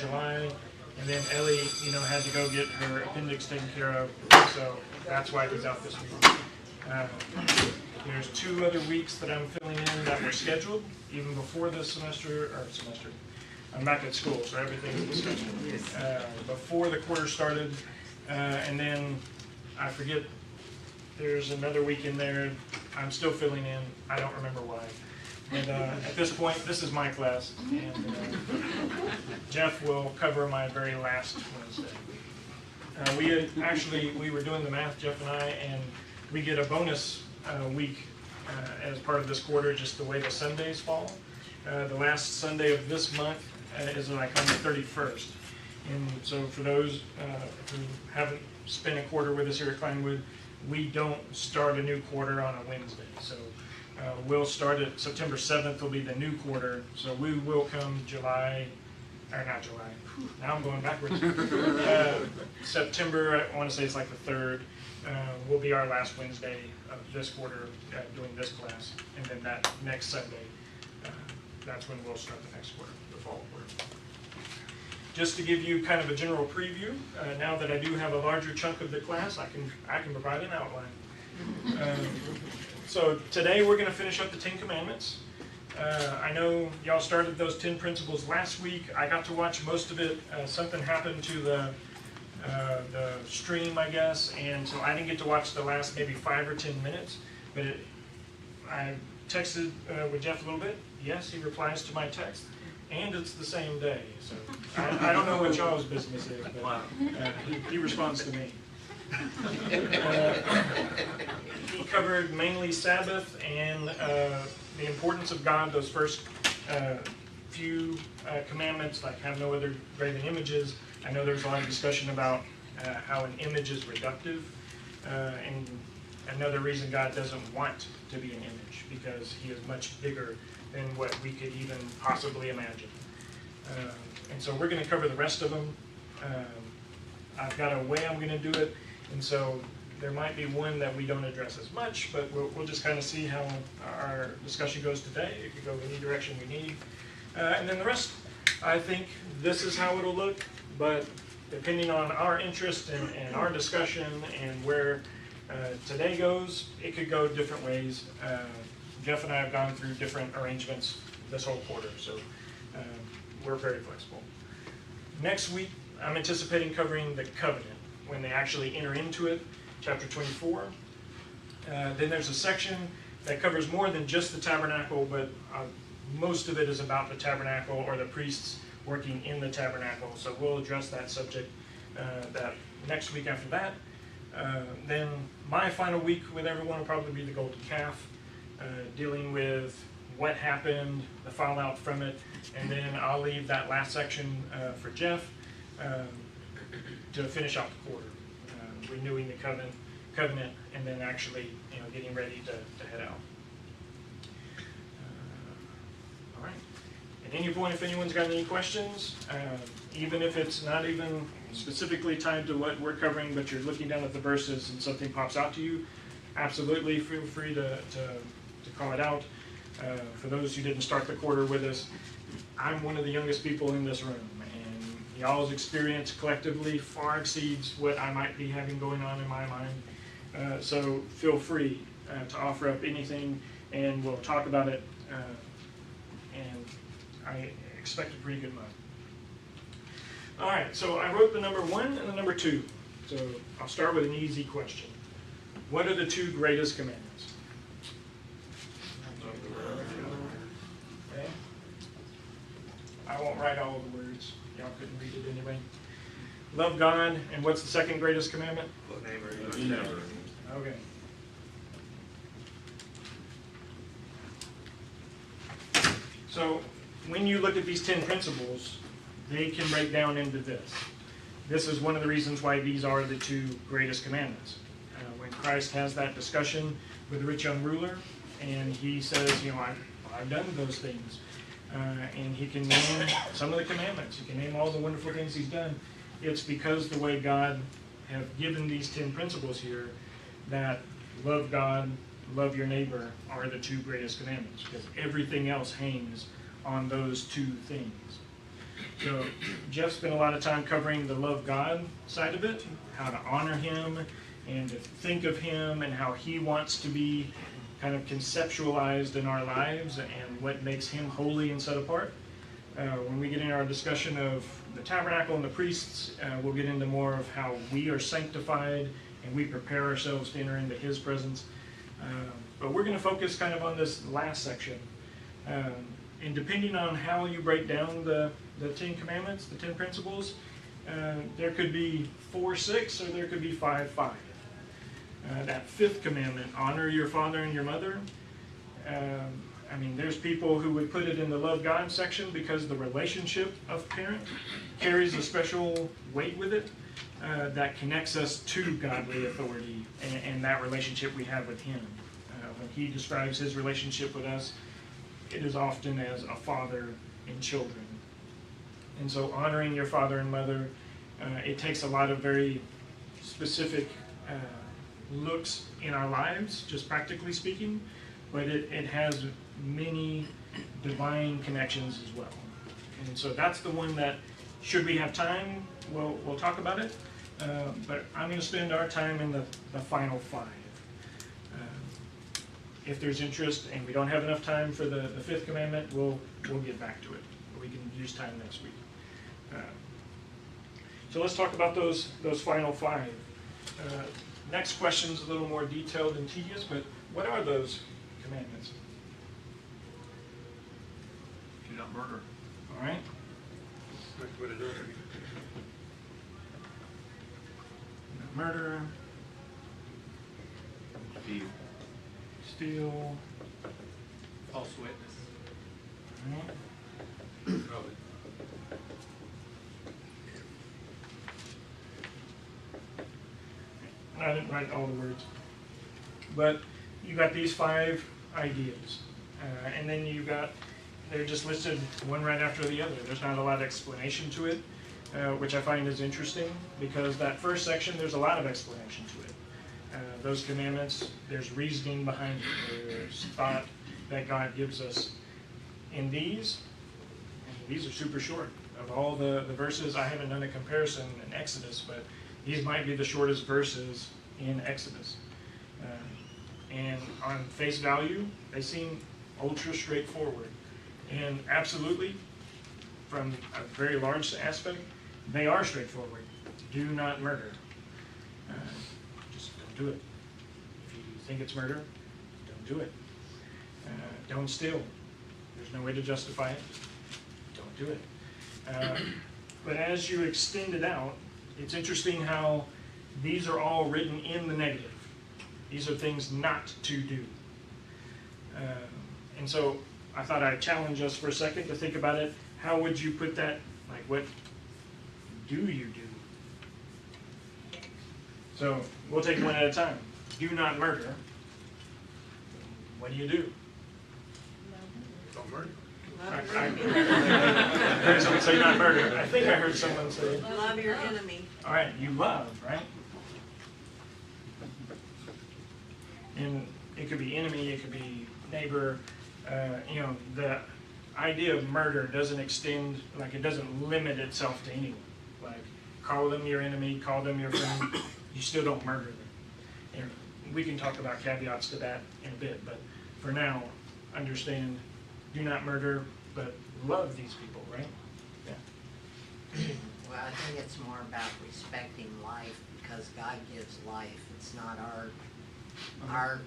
July, and then Ellie, had to go get her appendix taken care of, so that's why he's out this week. There's 2 other weeks that I'm filling in that were scheduled, even before the semester. I'm back at school, so everything was scheduled. Before the quarter started, and then I forget, there's another week in there I'm still filling in. I don't remember why. And at this point, this is my class, and Jeff will cover my very last Wednesday. We were doing the math, Jeff and I, and we get a bonus week as part of this quarter, just the way the Sundays fall. The last Sunday of this month is like on the 31st. And so for those who haven't spent a quarter with us here at Kleinwood, we don't start a new quarter on a Wednesday. So we'll start at September 7th will be the new quarter. So we will come now I'm going backwards. September, I want to say it's like the 3rd, will be our last Wednesday of this quarter doing this class. And then that next Sunday, that's when we'll start the next quarter, the fall quarter. Just to give you kind of a general preview, now that I do have a larger chunk of the class, I can provide an outline. So today we're going to finish up the 10 Commandments. I know y'all started those 10 principles last week. I got to watch most of it. Something happened to the stream, I guess, and so I didn't get to watch the last maybe 5 or 10 minutes. But I texted with Jeff a little bit. Yes, he replies to my text, and it's the same day. So I don't know what y'all's business is, but he responds to me. He covered mainly Sabbath and the importance of God, those first few commandments, like have no other graven images. I know there's a lot of discussion about how an image is reductive, and another reason God doesn't want to be an image, because he is much bigger than what we could even possibly imagine. And so we're going to cover the rest of them. I've got a way I'm going to do it, and so there might be one that we don't address as much, but we'll just kind of see how our discussion goes today. It could go any direction we need. And then the rest, I think this is how it'll look, but depending on our interest and our discussion and where today goes, it could go different ways. Jeff and I have gone through different arrangements this whole quarter, so we're very flexible. Next week, I'm anticipating covering the covenant, when they actually enter into it, chapter 24. Then there's a section that covers more than just the tabernacle, but most of it is about the tabernacle or the priests working in the tabernacle. So we'll address that subject that next week after that. Then my final week with everyone will probably be the golden calf, dealing with what happened, the fallout from it, and then I'll leave that last section for Jeff to finish out the quarter, renewing the covenant, and then actually getting ready to head out. All right. At any point, if anyone's got any questions, even if it's not even specifically tied to what we're covering, but you're looking down at the verses and something pops out to you, absolutely feel free to call it out. For those who didn't start the quarter with us, I'm one of the youngest people in this room, and y'all's experience collectively far exceeds what I might be having going on in my mind. So feel free to offer up anything, and we'll talk about it. And I expect a pretty good month. All right, so I wrote the number 1 and the number 2. So I'll start with an easy question. What are the 2 greatest commandments? Okay. I won't write all the words. Y'all couldn't read it anyway. Love God, and what's the second greatest commandment? Love neighbor. Okay. So when you look at these 10 principles, they can break down into this. This is one of the reasons why these are the 2 greatest commandments. When Christ has that discussion with the rich young ruler, and he says, I've done those things. And he can name some of the commandments. He can name all the wonderful things he's done. It's because the way God have given these 10 principles here, that love God, love your neighbor are the 2 greatest commandments, because everything else hangs on those 2 things. So Jeff spent a lot of time covering the love God side of it, how to honor him and to think of him and how he wants to be kind of conceptualized in our lives and what makes him holy and set apart. When we get into our discussion of the tabernacle and the priests, we'll get into more of how we are sanctified and we prepare ourselves to enter into his presence. But we're going to focus kind of on this last section. And depending on how you break down the 10 commandments, the 10 principles, there could be 4-6 or there could be 5-5. That 5th commandment, honor your father and your mother. I mean, there's people who would put it in the love God section because the relationship of parent carries a special weight with it that connects us to godly authority and that relationship we have with him. When he describes his relationship with us, it is often as a father and children. And so honoring your father and mother, it takes a lot of very specific looks in our lives, just practically speaking, but it has many divine connections as well. And so that's the one that, should we have time, we'll talk about it. But I'm going to spend our time in the final 5. If there's interest and we don't have enough time for the 5th commandment, we'll get back to it. We can use time next week. So let's talk about those final 5. Next question's a little more detailed and tedious, but what are those commandments? Do not murder. All right. What it is. Not murder. Steal. False witness. All right. Probably. I didn't write all the words, but you got these 5 ideas, and then they're just listed one right after the other. There's not a lot of explanation to it, which I find is interesting, because that first section, there's a lot of explanation to it. Those commandments, there's reasoning behind it, there's thought that God gives us. In these are super short. Of all the verses, I haven't done a comparison in Exodus, but these might be the shortest verses in Exodus. And on face value, they seem ultra straightforward. And absolutely, from a very large aspect, they are straightforward. Do not murder. Just don't do it. If you think it's murder, don't do it. Don't steal. There's no way to justify it. Don't do it. But as you extend it out, it's interesting how these are all written in the negative. These are things not to do. And so I thought I'd challenge us for a second to think about it. How would you put that? Like, what do you do? So we'll take one at a time. Do not murder. What do you do? Don't murder. I heard someone say not murder. I think I heard someone say. Love your enemy. All right, you love, right? And it could be enemy, it could be neighbor. The idea of murder doesn't extend, like it doesn't limit itself to anyone. Like, call them your enemy, call them your friend, you still don't murder them. And we can talk about caveats to that in a bit, but for now, understand, do not murder, but love these people, right? Yeah. Well, I think it's more about respecting life, because God gives life. It's not our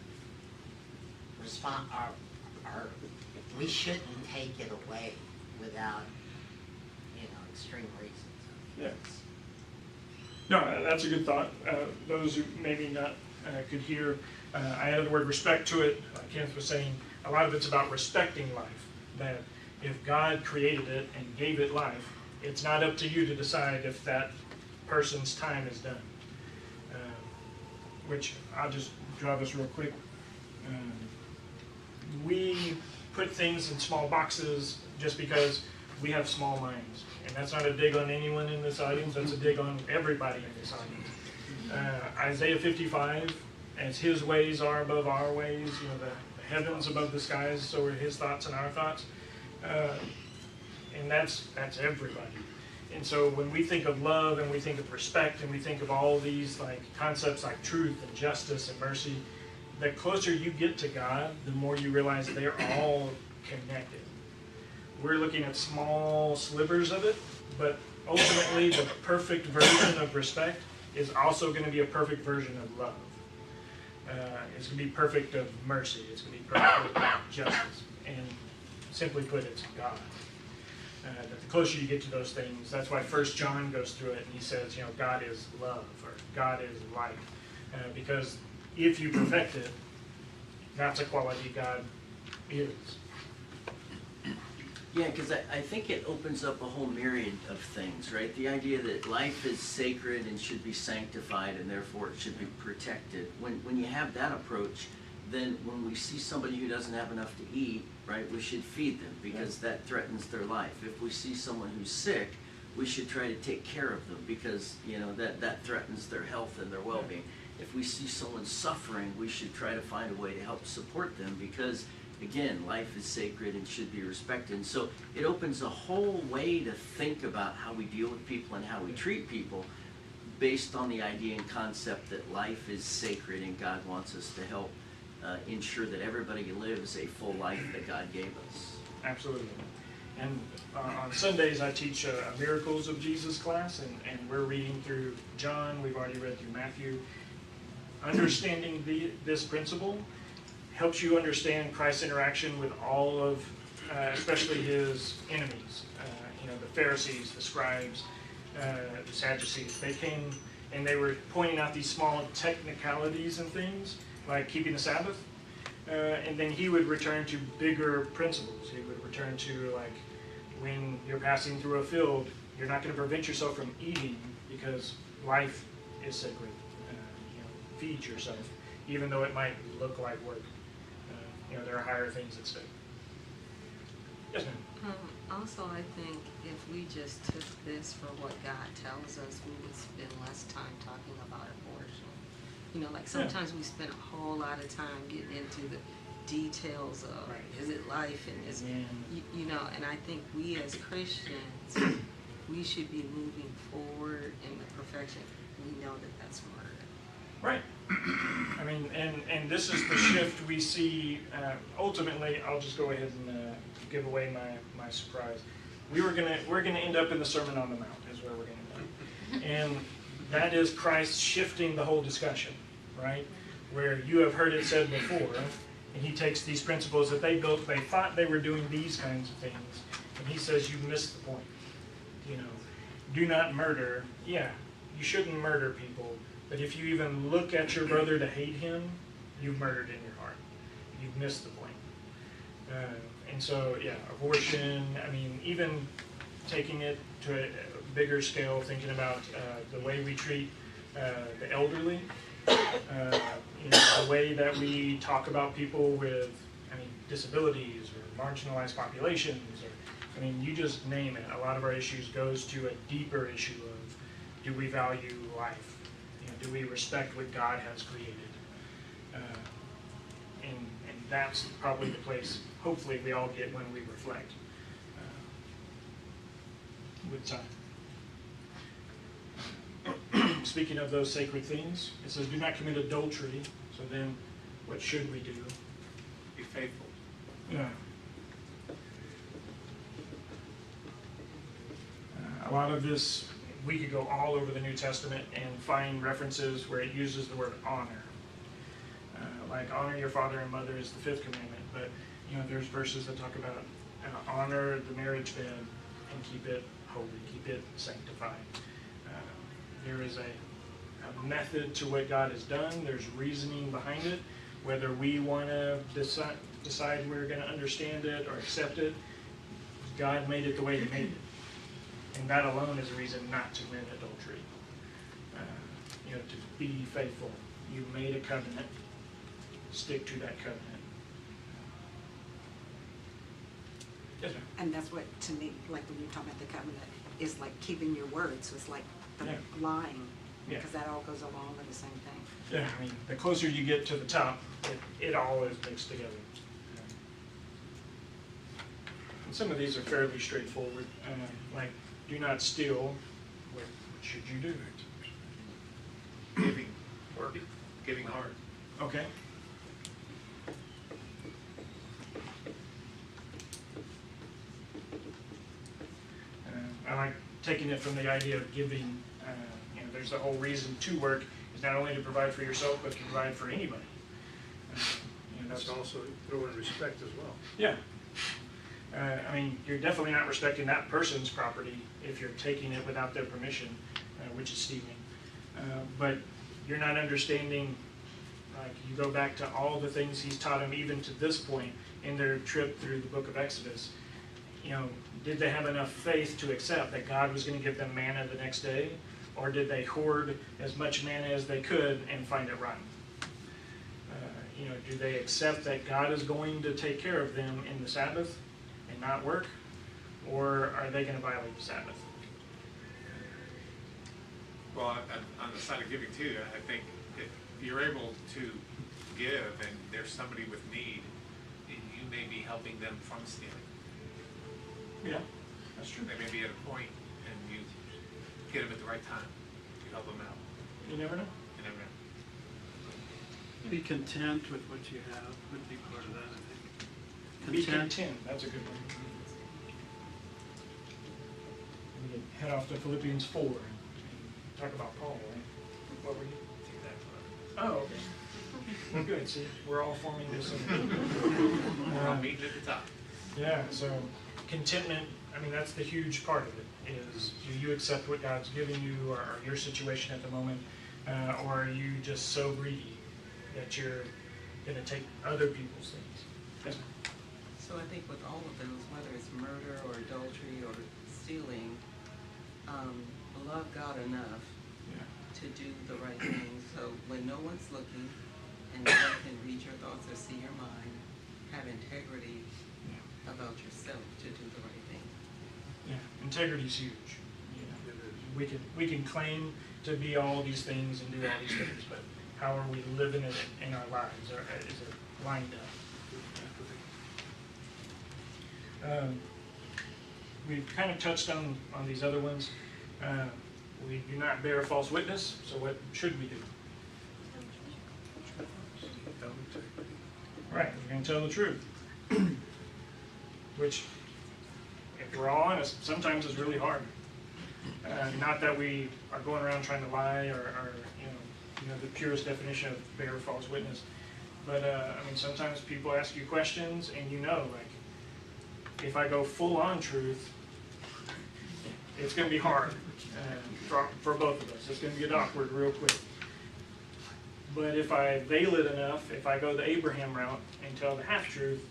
response. We shouldn't take it away without, extreme reasons. Yeah. No, that's a good thought. Those who maybe not could hear, I added the word respect to it. Like Kenneth was saying, a lot of it's about respecting life. That if God created it and gave it life, it's not up to you to decide if that person's time is done. Which I'll just draw this real quick. We put things in small boxes just because we have small minds. And that's not a dig on anyone in this audience, that's a dig on everybody in this audience. Isaiah 55, as his ways are above our ways, the heavens above the skies, so are his thoughts and our thoughts. and that's everybody. And so when we think of love and we think of respect and we think of all these like concepts like truth and justice and mercy, the closer you get to God, the more you realize they're all connected. We're looking at small slivers of it, but ultimately the perfect version of respect is also going to be a perfect version of love. It's going to be perfect of mercy. It's going to be perfect of justice. And simply put, it's God. That the closer you get to those things, that's why 1 John goes through it and he says, God is love, or God is light. Because if you perfect it, that's a quality God is. Yeah, because I think it opens up a whole myriad of things, right? The idea that life is sacred and should be sanctified and therefore it should be protected. When you have that approach, then when we see somebody who doesn't have enough to eat, right, we should feed them because that threatens their life. If we see someone who's sick, we should try to take care of them because, that threatens their health and their well-being. If we see someone suffering, we should try to find a way to help support them because, again, life is sacred and should be respected. And so it opens a whole way to think about how we deal with people and how we treat people based on the idea and concept that life is sacred and God wants us to help ensure that everybody lives a full life that God gave us. Absolutely. And on Sundays I teach a Miracles of Jesus class, and we're reading through John. We've already read through Matthew. Understanding this principle helps you understand Christ's interaction with all of, especially his enemies, the Pharisees, the scribes, the Sadducees. They came and they were pointing out these small technicalities and things, like keeping the Sabbath, and then he would return to bigger principles. He would return to, like, when you're passing through a field, you're not going to prevent yourself from eating because life is sacred. Feed yourself, even though it might look like work. There are higher things at stake. Yes, ma'am. Also, I think if we just took this for what God tells us, we would spend less time talking about abortion. Like sometimes we spend a whole lot of time getting into the details of is it life and is and I think we as Christians, we should be moving forward in the perfection. We know that that's murder. Right. I mean, and this is the shift we see. Ultimately, I'll just go ahead and give away my surprise. We're gonna end up in the Sermon on the Mount is where we're gonna end up, and that is Christ shifting the whole discussion, right? Where you have heard it said before, and he takes these principles that they built. They thought they were doing these kinds of things, and he says you missed the point. Do not murder. Yeah, you shouldn't murder people. But if you even look at your brother to hate him, you've murdered in your heart. You've missed the point. And so, abortion, I mean, even taking it to a bigger scale, thinking about the way we treat the elderly, the way that we talk about people with, disabilities or marginalized populations, or, you just name it. A lot of our issues goes to a deeper issue of, do we value life? Do we respect what God has created? And that's probably the place, hopefully, we all get when we reflect with time. Speaking of those sacred things, it says, do not commit adultery. So then, what should we do? Be faithful. Yeah. A lot of this, we could go all over the New Testament and find references where it uses the word honor. Like honor your father and mother is the 5th commandment, but there's verses that talk about honor the marriage bed and keep it holy, keep it sanctified. There is a method to what God has done. There's reasoning behind it. Whether we want to decide we're going to understand it or accept it, God made it the way he made it. And that alone is a reason not to commit adultery. To be faithful. You made a covenant. Stick to that covenant. Yes, ma'am. And that's what, to me, like when you talk about the covenant, is like keeping your word. So it's like the lying, because that all goes along with the same thing. Yeah, the closer you get to the top, it all is mixed together. some of these are fairly straightforward, like do not steal. What should you do? Giving, or giving hard. Okay. I like taking it from the idea of giving. There's the whole reason to work is not only to provide for yourself, but to provide for anybody. That's also throw in respect as well. Yeah. I mean, you're definitely not respecting that person's property if you're taking it without their permission, which is stealing. But you're not understanding, like you go back to all the things he's taught them even to this point in their trip through the book of Exodus. Did they have enough faith to accept that God was going to give them manna the next day? Or did they hoard as much manna as they could and find it rotten? Do they accept that God is going to take care of them in the Sabbath and not work? Or are they going to violate the Sabbath? Well, on the side of giving too, I think if you're able to give and there's somebody with need, you may be helping them from stealing. Yeah, that's true. They may be at a point and you get them at the right time. You help them out. You never know. You never know. Be content with what you have would be part of that, I think. Be content, that's a good one. We can head off to Philippians 4 and talk about Paul, right? What were you? Oh, okay. Well, good. See, we're all forming this. We're all meeting at the top. Yeah, so contentment, I mean, that's the huge part of it, is do you accept what God's giving you or your situation at the moment, or are you just so greedy that you're going to take other people's things? Yes, ma'am. So I think with all of those, whether it's murder or adultery or stealing, love God enough to do the right thing. So when no one's looking and no one can read your thoughts or see your mind, have integrity about yourself to do the right thing. Yeah, integrity is huge. We can claim to be all these things and do all these things, but how are we living it in our lives? Or is it lined up? We've kind of touched on these other ones. We do not bear false witness, so what should we do? Right, we're going to tell the truth. Which, if we're all honest, sometimes is really hard. Not that we are going around trying to lie or the purest definition of bear false witness. But I mean, sometimes people ask you questions and like, if I go full on truth, it's going to be hard for both of us. It's going to get awkward real quick. But if I veil it enough, if I go the Abraham route and tell the half-truth,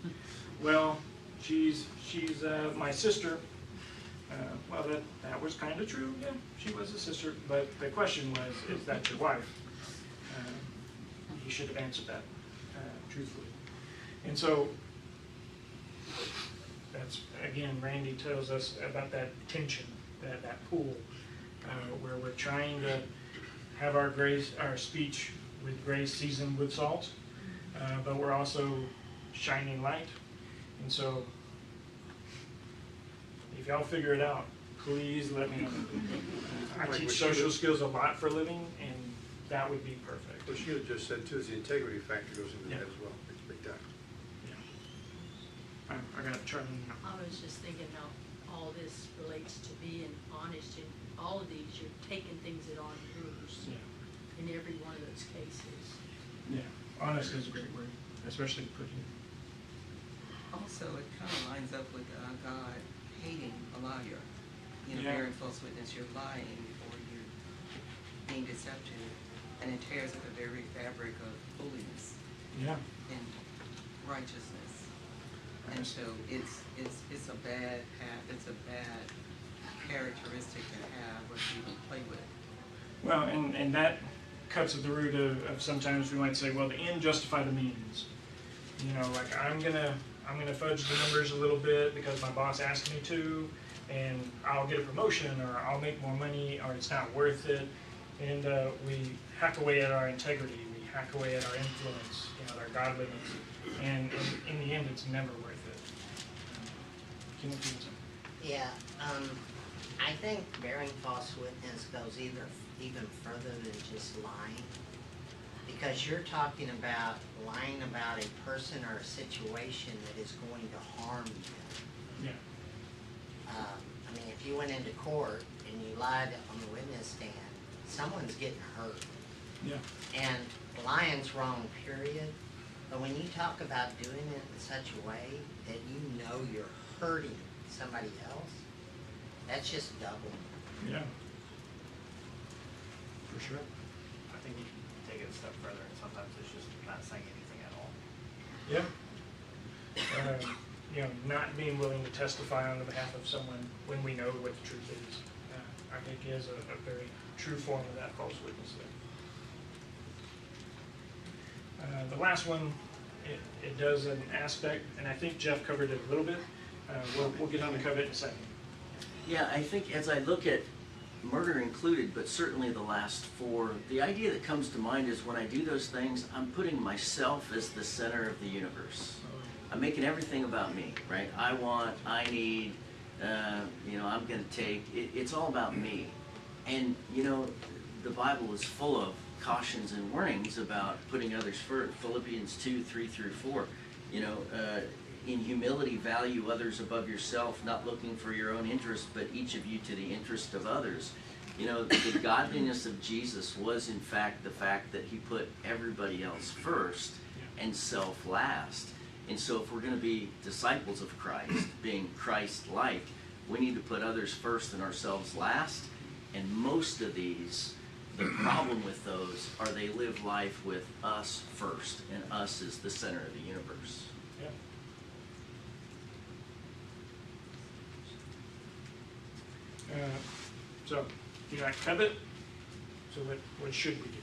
well, she's my sister. Well, that was kind of true. Yeah, she was a sister. But the question was, is that your wife? You should have answered that truthfully. And so that's, again, Randy tells us about that tension, that pool, where we're trying to have our speech with grace seasoned with salt, but we're also shining light. And so if y'all figure it out, please let me know. I teach social skills a lot for a living, and that would be perfect. What you had just said too is the integrity factor goes into that as well. It's big time. Yeah. I got Charlie. I was just thinking how all this relates to being honest in all of these. You're taking things that aren't yours in every one of those cases. Yeah, honest is a great word, especially put here. Also, it kind of lines up with God hating a liar. Yeah. Bearing false witness, you're lying or you're being deceptive, and it tears at the very fabric of holiness and righteousness. And so it's a bad path. It's a bad characteristic to have or to play with. Well, and that cuts at the root of sometimes we might say, well, the end justify the means. Like I'm gonna fudge the numbers a little bit because my boss asked me to, and I'll get a promotion or I'll make more money or it's not worth it. And we hack away at our integrity. We hack away at our influence, our godliness. And in the end, it's never worth it. Timothy and some. Yeah, I think bearing false witness goes even further than just lying. Because you're talking about lying about a person or a situation that is going to harm you. Yeah. I mean, if you went into court and you lied on the witness stand, someone's getting hurt. Yeah. And lying's wrong, period. But when you talk about doing it in such a way that you know you're hurting somebody else, that's just double. Yeah. For sure. I think you can take it a step further, and sometimes it's just not saying anything at all. Yeah. You know, not being willing to testify on the behalf of someone when we know what the truth is, I think is a very true form of that false witness there. The last one, it does an aspect, and I think Jeff covered it a little bit. We'll get on to cover it in a second. Yeah, I think as I look at murder included, but certainly the last four, the idea that comes to mind is when I do those things, I'm putting myself as the center of the universe. I'm making everything about me, right? I want, I need, you know, I'm going to take. It's all about me. And, you know, the Bible is full of cautions and warnings about putting others first. Philippians 2:3-4. You know, in humility, value others above yourself, not looking for your own interest, but each of you to the interest of others. You know, the godliness of Jesus was, in fact, the fact that he put everybody else first and self last. And so if we're going to be disciples of Christ, being Christ-like, we need to put others first and ourselves last. And most of these, the problem with those are they live life with us first, and us is the center of the universe. Yeah. So, do not covet. So what should we do?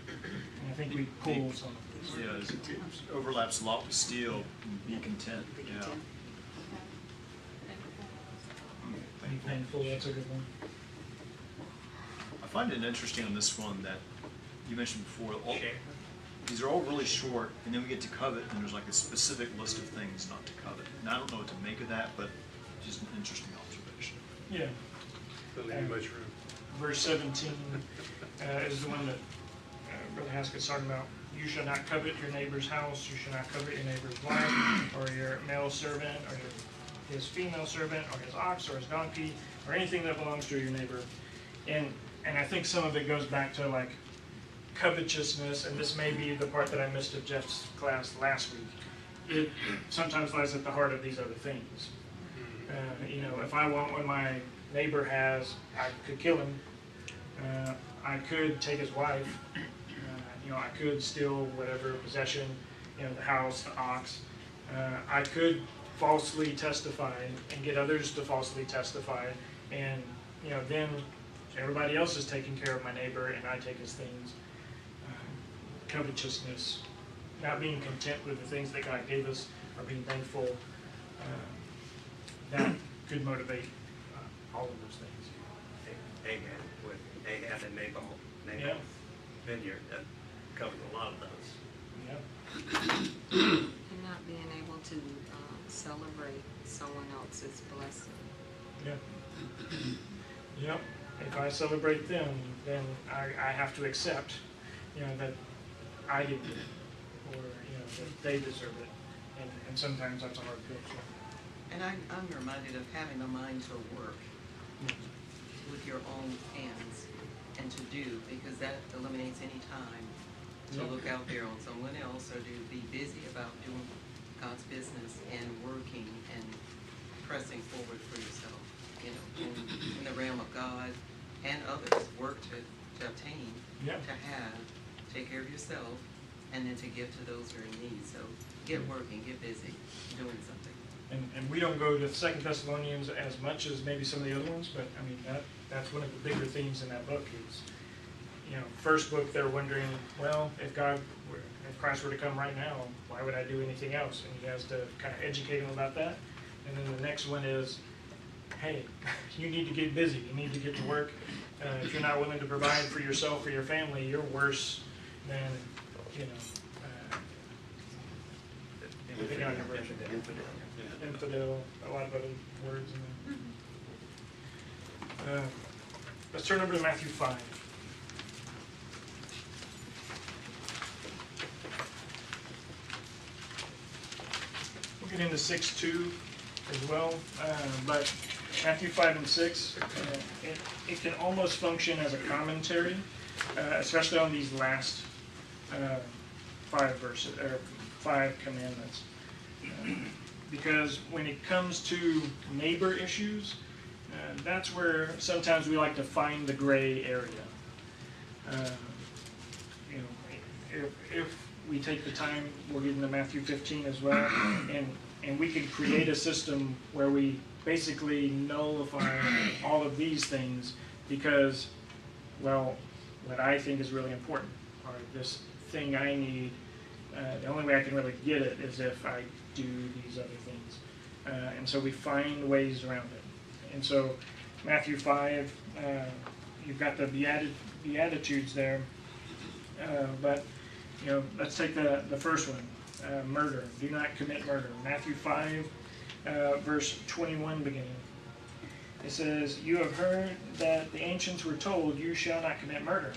And I think we pulled some of this. Yeah, it overlaps a lot with steal. Be content. Be Yeah. content. Be thankful, that's a good one. I find it interesting on this one that you mentioned before. These are all really short, and then we get to covet, and there's like a specific list of things not to covet. And I don't know what to make of that, but just an interesting observation. Yeah. Doesn't leave much room. Verse 17 is the one that Brother Haskett's talking about. You shall not covet your neighbor's house. You shall not covet your neighbor's wife, or your male servant, or his female servant, or his ox, or his donkey, or anything that belongs to your neighbor. And I think some of it goes back to like covetousness, and this may be the part that I missed of Jeff's class last week. It sometimes lies at the heart of these other things. You know, if I want what my neighbor has, I could kill him. I could take his wife. You know, I could steal whatever possession, you know, the house, the ox. I could falsely testify and get others to falsely testify, and you know, then everybody else is taking care of my neighbor, and I take his things. Covetousness, not being content with the things that God gave us, or being thankful, that could motivate all of those things. Ahab with Ahab and Nabal's Yeah. vineyard, that covered a lot of those. Yeah. And not being able to celebrate someone else's blessing. Yeah. Yep. If I celebrate them, then I have to accept, you know, that I didn't get it, or you know, that they deserve it, and sometimes that's a hard pill. And I'm reminded of having a mind to work with your own hands and to do, because that eliminates any time to look out there on someone else or to be busy about doing God's business and working and pressing forward for yourself, you know, in the realm of God and others. Work to obtain, to have, take care of yourself, and then to give to those who are in need. So get working, get busy, doing something. And we don't go to 2 Thessalonians as much as maybe some of the other ones, but I mean that's one of the bigger themes in that book is, you know, first book they're wondering, well, if Christ were to come right now, why would I do anything else? And he has to kind of educate them about that. And then the next one is, hey, you need to get busy, you need to get to work. If you're not willing to provide for yourself or your family, you're worse than, you know, I think I never mentioned that. Infidel, a lot of other words in there. Let's turn over to Matthew 5. We'll get into 6:2 as well, but Matthew 5 and 6, it can almost function as a commentary, especially on these last 5 verses or 5 commandments. Because when it comes to neighbor issues, that's where sometimes we like to find the gray area. If we take the time, we'll get into Matthew 15 as well, and we can create a system where we basically nullify all of these things because, well, what I think is really important, or this thing I need, the only way I can really get it is if I do these other things. And so we find ways around it. And so Matthew 5, you've got the Beatitudes there, but let's take the first one, murder. Do not commit murder. Matthew 5, verse 21 beginning. It says, "You have heard that the ancients were told, 'You shall not commit murder,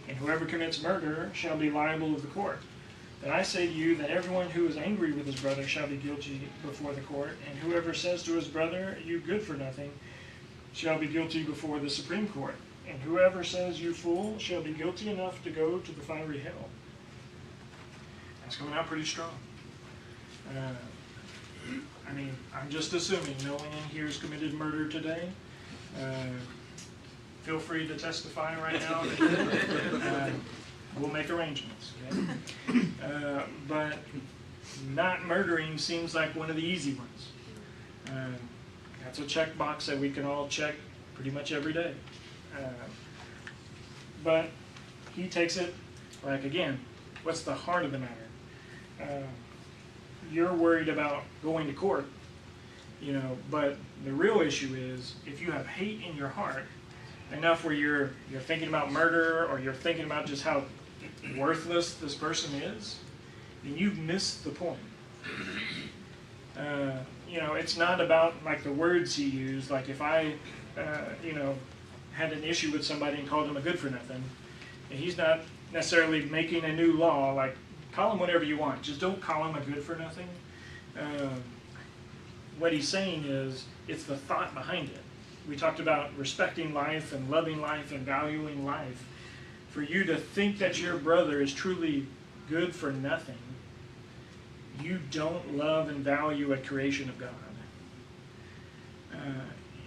and whoever commits murder shall be liable of the court.' But I say to you that everyone who is angry with his brother shall be guilty before the court, and whoever says to his brother, 'You good for nothing,' shall be guilty before the Supreme Court. And whoever says, 'You fool,' shall be guilty enough to go to the fiery hell." That's coming out pretty strong. I'm just assuming no one in here has committed murder today. Feel free to testify right now. We'll make arrangements. Okay? But not murdering seems like one of the easy ones. That's a checkbox that we can all check pretty much every day. But he takes it like, again, what's the heart of the matter? You're worried about going to court, but the real issue is if you have hate in your heart enough where you're thinking about murder, or you're thinking about just how worthless this person is, then you've missed the point. It's not about like the words he used. Like if I, had an issue with somebody and called him a good for nothing, and he's not necessarily making a new law. Like call him whatever you want, just don't call him a good for nothing. What he's saying is it's the thought behind it. We talked about respecting life and loving life and valuing life. For you to think that your brother is truly good for nothing, you don't love and value a creation of God.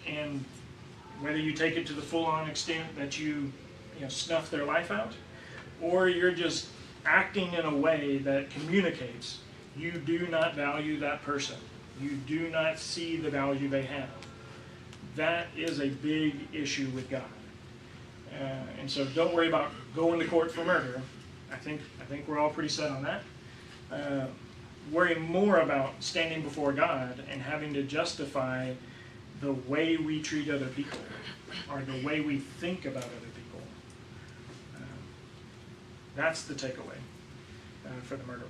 And whether you take it to the full-on extent that you snuff their life out, or you're just acting in a way that communicates you do not value that person, you do not see the value they have, that is a big issue with God. And so don't worry about going to court for murder. I think we're all pretty set on that. Worry more about standing before God and having to justify the way we treat other people, or the way we think about other people. That's the takeaway for the murder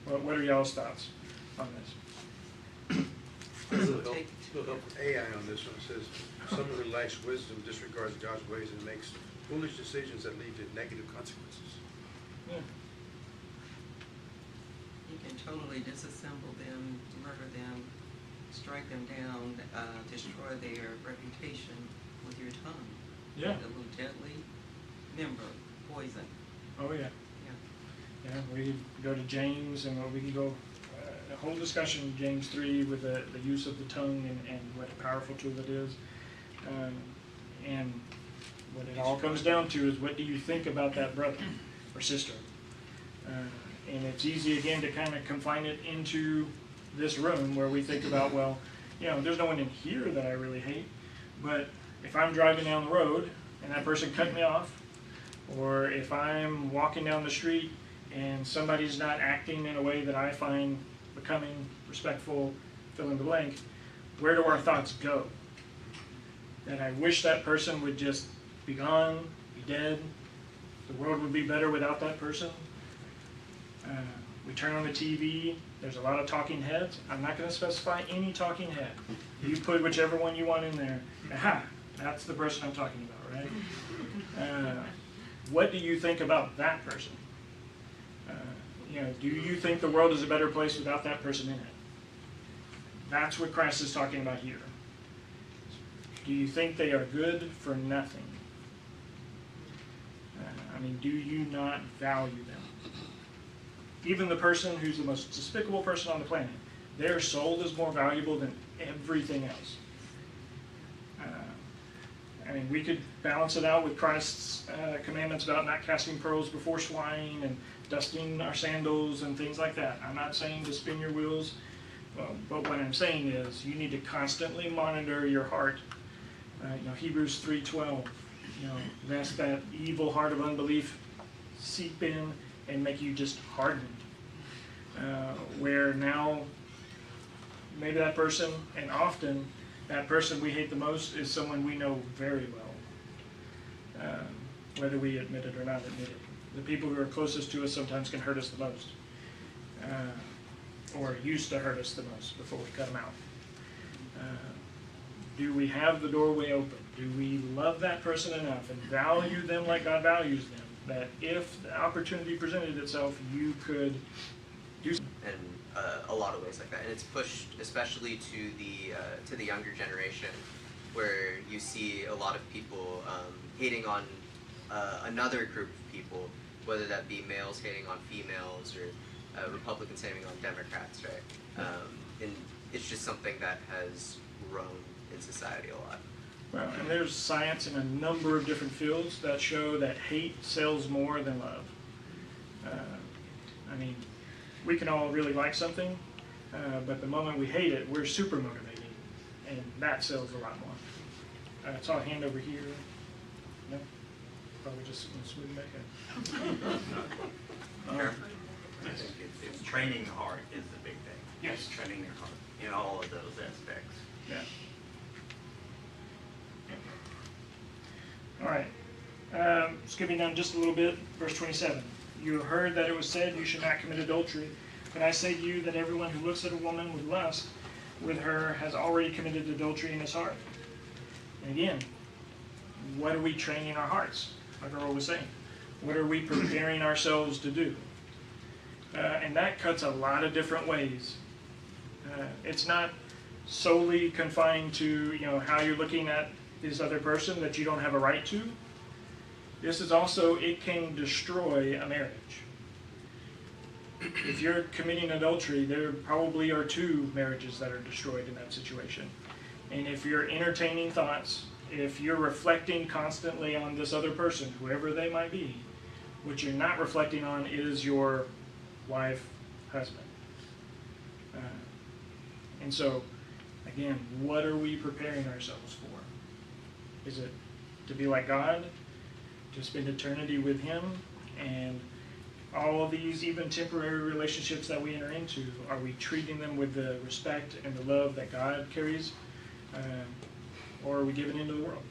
one. What are y'all's thoughts on this? Little help from AI on this one. It says, someone who lacks wisdom disregards God's ways and makes foolish decisions that lead to negative consequences. Yeah. You can totally disassemble them, murder them, strike them down, destroy their reputation with your tongue. Yeah. A little deadly member, poison. Oh yeah. Yeah, we can go to James, and we can go a whole discussion, James 3, with the use of the tongue and what a powerful tool it is. And what it all comes down to is, what do you think about that brother or sister? And it's easy, again, to kind of confine it into this room where we think about, well, there's no one in here that I really hate, but if I'm driving down the road and that person cut me off, or if I'm walking down the street and somebody's not acting in a way that I find becoming, respectful, fill in the blank, where do our thoughts go? That I wish that person would just be gone, be dead, the world would be better without that person? We turn on the TV, there's a lot of talking heads. I'm not going to specify any talking head. You put whichever one you want in there. Aha, that's the person I'm talking about, right? What do you think about that person? Do you think the world is a better place without that person in it? That's what Christ is talking about here. Do you think they are good for nothing? Do you not value them? Even the person who's the most despicable person on the planet, their soul is more valuable than everything else. We could balance it out with Christ's commandments about not casting pearls before swine and dusting our sandals and things like that. I'm not saying to spin your wheels, but what I'm saying is you need to constantly monitor your heart. Hebrews 3:12, lest that evil heart of unbelief seep in and make you just hardened. Where now, maybe that person, and often that person we hate the most is someone we know very well, whether we admit it or not admit it. The people who are closest to us sometimes can hurt us the most, or used to hurt us the most before we cut them out. Do we have the doorway open? Do we love that person enough and value them like God values them, that if the opportunity presented itself, you could do something? And a lot of ways like that, and it's pushed especially to the younger generation, where you see a lot of people hating on another group of people, whether that be males hating on females or Republicans hating on Democrats, right? And it's just something that has grown in society a lot. Well, and there's science in a number of different fields that show that hate sells more than love. We can all really like something, but the moment we hate it, we're super motivated, and that sells a lot more. I saw a hand over here. No? Probably just smooth back in. I think it's training the heart is the big thing. Yes. Training your heart in all of those aspects. Yeah. All right. Skipping down just a little bit, verse 27. You have heard that it was said, you should not commit adultery. But I say to you that everyone who looks at a woman with lust with her has already committed adultery in his heart. And again, what are we training our hearts? Like Earl was saying. What are we preparing ourselves to do? And that cuts a lot of different ways. It's not solely confined to how you're looking at this other person that you don't have a right to. This is also, it can destroy a marriage. If you're committing adultery, there probably are 2 marriages that are destroyed in that situation. And if you're entertaining thoughts, if you're reflecting constantly on this other person, whoever they might be, what you're not reflecting on is your wife, husband. And so, again, what are we preparing ourselves for? Is it to be like God, to spend eternity with Him, and all of these even temporary relationships that we enter into, are we treating them with the respect and the love that God carries, or are we giving into the world?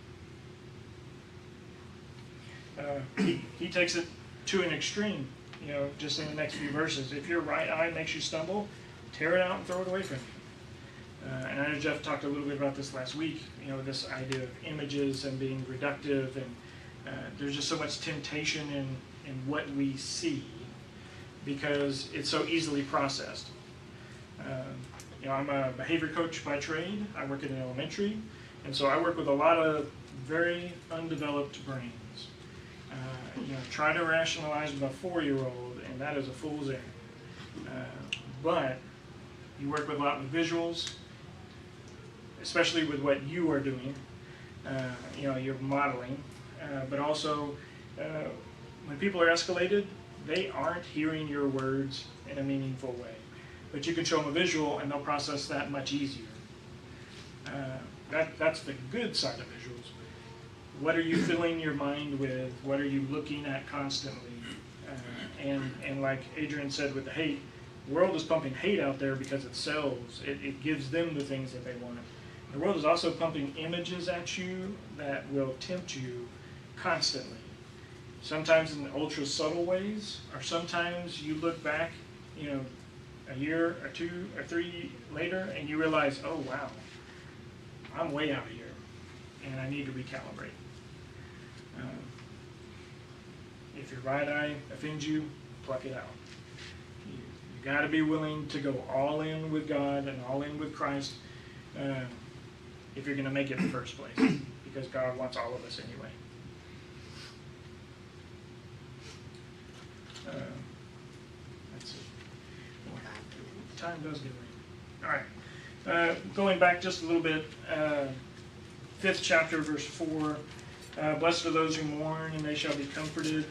He takes it to an extreme, just in the next few verses. If your right eye makes you stumble, tear it out and throw it away from you. And I know Jeff talked a little bit about this last week, this idea of images and being reductive, and there's just so much temptation in what we see because it's so easily processed. I'm a behavior coach by trade. I work in an elementary, and so I work with a lot of very undeveloped brains. Try to rationalize with a 4-year-old, and that is a fool's errand. But you work with a lot of visuals, especially with what you are doing. You're modeling, but also when people are escalated, they aren't hearing your words in a meaningful way. But you can show them a visual, and they'll process that much easier. That's the good side of visuals. What are you filling your mind with? What are you looking at constantly? And like Adrian said with the hate, the world is pumping hate out there because it sells. It gives them the things that they want. The world is also pumping images at you that will tempt you constantly. Sometimes in ultra subtle ways, or sometimes you look back you know, a year or 2 or 3 later, and you realize, oh wow, I'm way out of here, and I need to recalibrate. If your right eye offends you, pluck it out. You got to be willing to go all in with God and all in with Christ if you're going to make it in the first place, because God wants all of us anyway. That's it. Time does get late. All right. Going back just a little bit, 5th chapter, verse 4. Blessed are those who mourn, and they shall be comforted.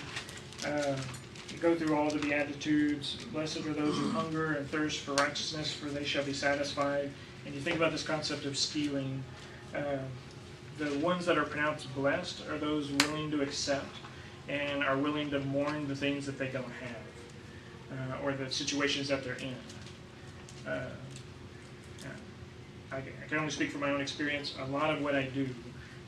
You go through all the Beatitudes. Blessed are those who hunger and thirst for righteousness, for they shall be satisfied. And you think about this concept of stealing. The ones that are pronounced blessed are those willing to accept and are willing to mourn the things that they don't have, or the situations that they're in. I can only speak from my own experience. A lot of what I do,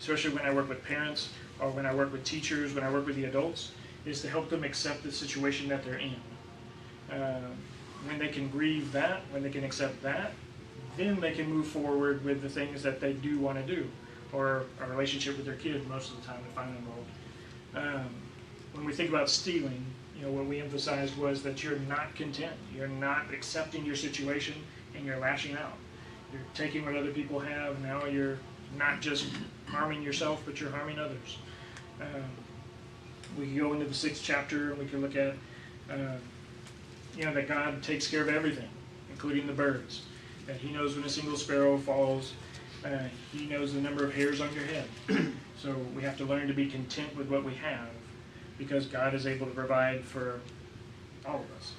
especially when I work with parents or when I work with teachers, when I work with the adults, is to help them accept the situation that they're in. When they can grieve that, when they can accept that, then they can move forward with the things that they do want to do, or a relationship with their kid most of the time if I'm involved. When we think about stealing, what we emphasized was that you're not content. You're not accepting your situation, and you're lashing out. You're taking what other people have. Now you're not just harming yourself, but you're harming others. We can go into the 6th chapter, and we can look at, that God takes care of everything, including the birds. That He knows when a single sparrow falls. He knows the number of hairs on your head. So we have to learn to be content with what we have, because God is able to provide for all of us.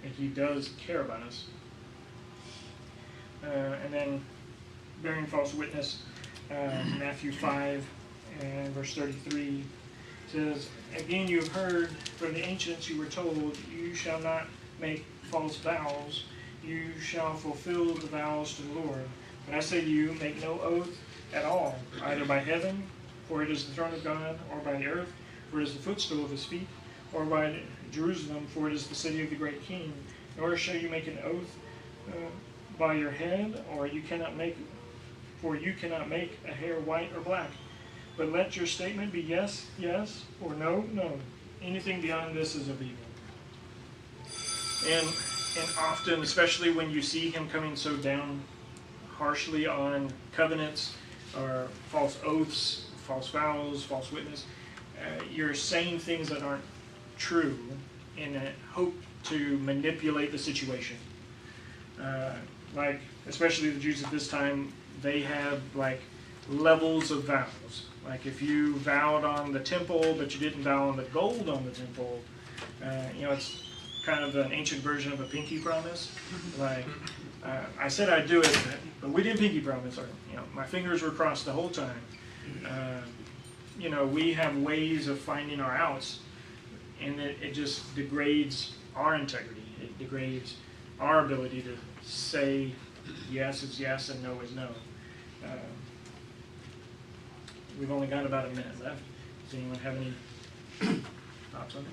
And He does care about us. And then bearing false witness, Matthew 5 and verse 33 says, again you have heard from the ancients, you were told, you shall not make false vows, you shall fulfill the vows to the Lord. But I say to you, make no oath at all, either by heaven, for it is the throne of God, or by the earth, for it is the footstool of His feet, or by Jerusalem, for it is the city of the great King. Nor shall you make an oath by your head, or you cannot make a hair white or black. But let your statement be yes, yes, or no, no. Anything beyond this is of evil. And often, especially when you see Him coming so down harshly on covenants or false oaths, false vows, false witness, you're saying things that aren't true in a hope to manipulate the situation. Like, especially the Jews at this time, they had like levels of vows. Like if you vowed on the temple, but you didn't vow on the gold on the temple, it's kind of an ancient version of a pinky promise. Like, I said I'd do it, but we didn't pinky promise. Or, my fingers were crossed the whole time. We have ways of finding our outs, and it just degrades our integrity. It degrades our ability to say yes is yes and no is no. We've only got about a minute left. Does anyone have any thoughts on it?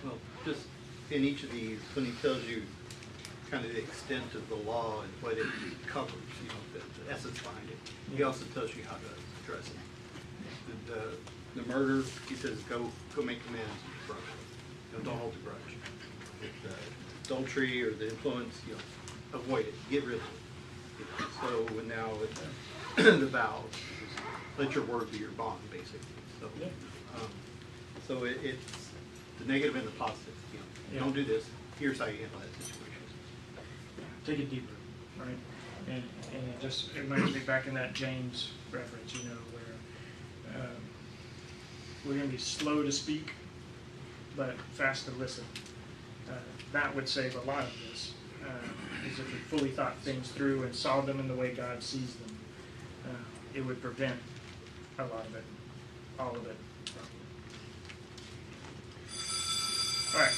Well, just in each of these, when he tells you kind of the extent of the law and what it covers, the essence behind it, he also tells you how to address it. The murder, he says, go make amends with the brother. Don't hold the grudge. The adultery or the influence, avoid it. Get rid of it. So now with the vows, let your word be your bond, basically. So it's the negative and the positive. Don't do this. Here's how you handle that situation. Take it deeper, right? And it reminds me back in that James reference, where we're going to be slow to speak, but fast to listen. That would save a lot of this, is if we fully thought things through and saw them in the way God sees them. It would prevent a lot of it, all of it. All right.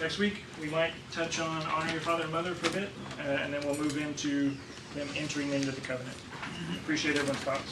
Next week, we might touch on honor your father and mother for a bit, and then we'll move into them entering into the covenant. Appreciate everyone's thoughts.